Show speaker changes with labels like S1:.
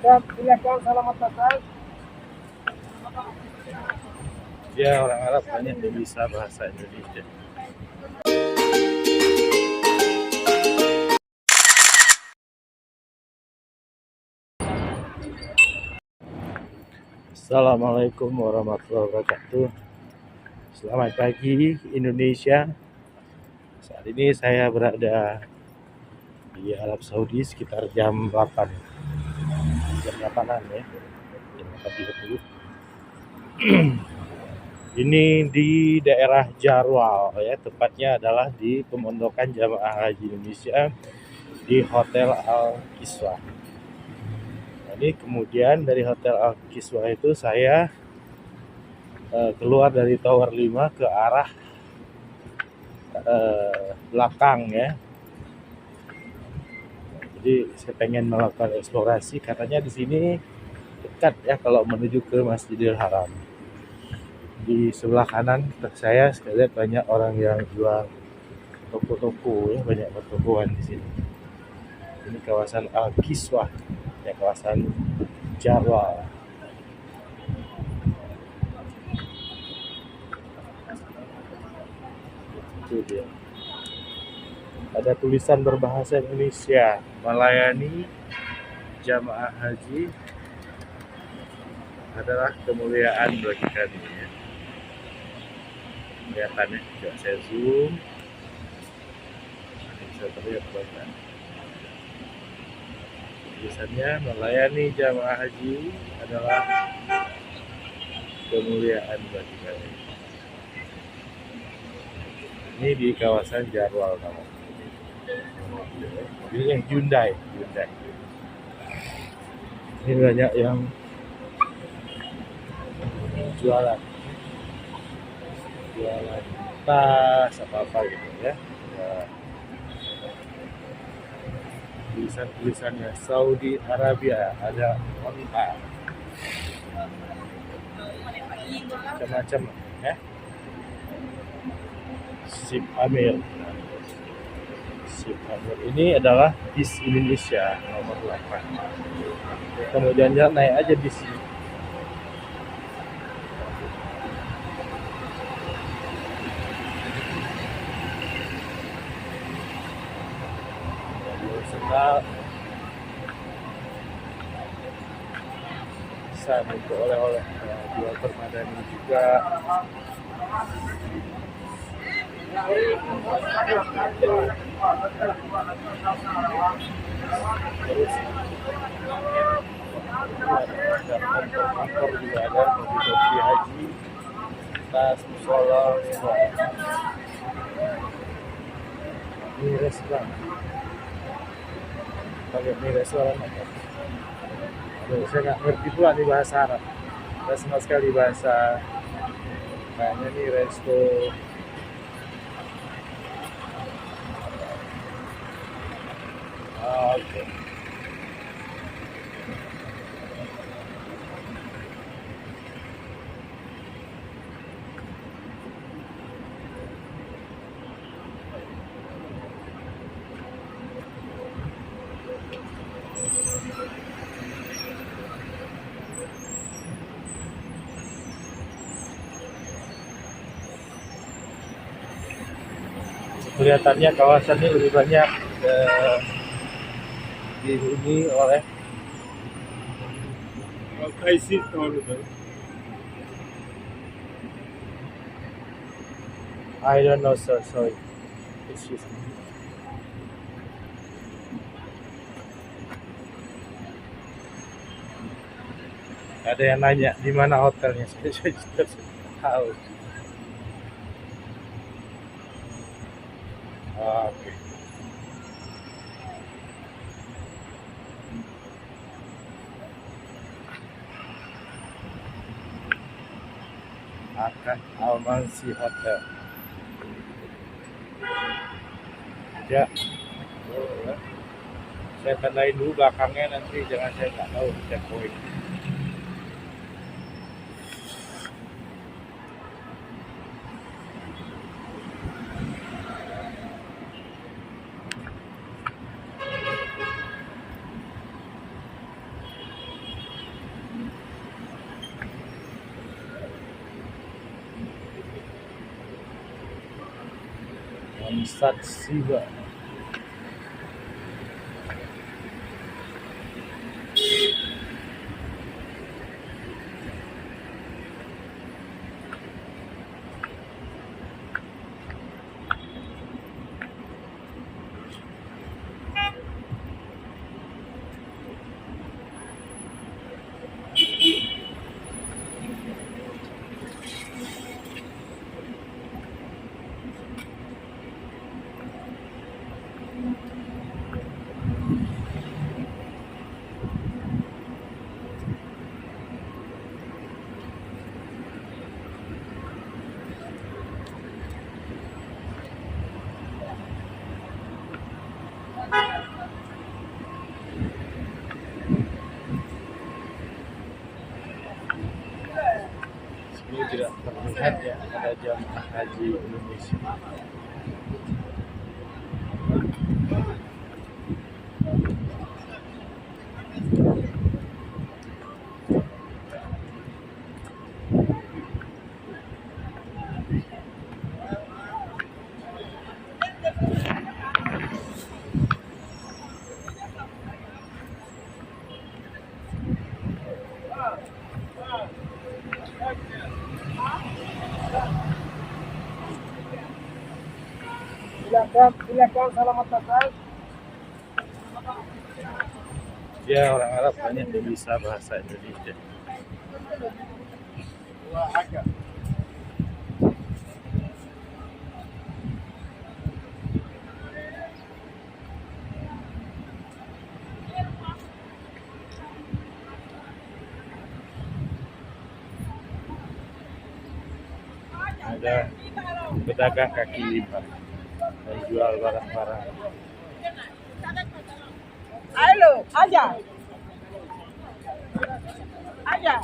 S1: Ya, silakan, selamat datang.
S2: Ya, orang Arab banyak yang bisa bahasa Indonesia. Assalamualaikum warahmatullahi wabarakatuh. Selamat pagi Indonesia. Saat ini saya berada di Arab Saudi sekitar jam 8. Jam 8-an ya. Jam 8.30. Ini di daerah Jarwal ya, tepatnya adalah di pemondokan Jamaah Haji Indonesia di Hotel Al Kiswah. Jadi kemudian dari Hotel Al Kiswah itu saya keluar dari Tower 5 ke arah belakang ya. Jadi saya pengen melakukan eksplorasi, katanya di sini dekat ya kalau menuju ke Masjidil Haram. Di sebelah kanan saya lihat banyak orang yang jual toko-toko ya, banyak pertokoan di sini. Ini kawasan Al Kiswah ya, kawasan Jarwal. Itu dia. Ada tulisan berbahasa Indonesia, melayani jamaah haji adalah kemuliaan bagi kami ya. Kelihatannya, coba saya zoom. Ini bisa terlihat banyak. Tulisannya, melayani jamaah haji adalah kemuliaan bagi kami. Ini di kawasan Jarwal namanya. Mobilnya Hyundai. Ini banyak yang jualan tas apa gitu ya. Tulisannya Saudi Arabia, ada onta macam-macam ya. Sip Amir ini adalah bis Indonesia nomor 8. Kemudian naik aja bis ini. Bisa untuk oleh-oleh jual permadani juga. Terus ada kantor juga ada, mobil haji, tas, musola, ini restoran. Pakai ini restoran apa? Aduh, saya nggak ngerti pula di bahasa Arab. Saya sama sekali bahasa, kayaknya nih resto. Oke. Kelihatannya kawasan ini lebih banyak dihuni oleh I don't know sir, sorry. Excuse me. Ada yang nanya di mana hotelnya, saya juga tahu. Oke. Akan Al-Mansi Hotel. Ya. Saya tandain dulu belakangnya, nanti jangan saya nggak tahu checkpoint. Satsiba. Ini tidak terlihat ya ada jamaah haji Indonesia.
S1: Silakan selamat datang.
S2: Ya, orang Arab banyak yang bisa bahasa Indonesia. Ada pedagang kaki lima menjual barang-barang.
S3: Halo, aja. Aja.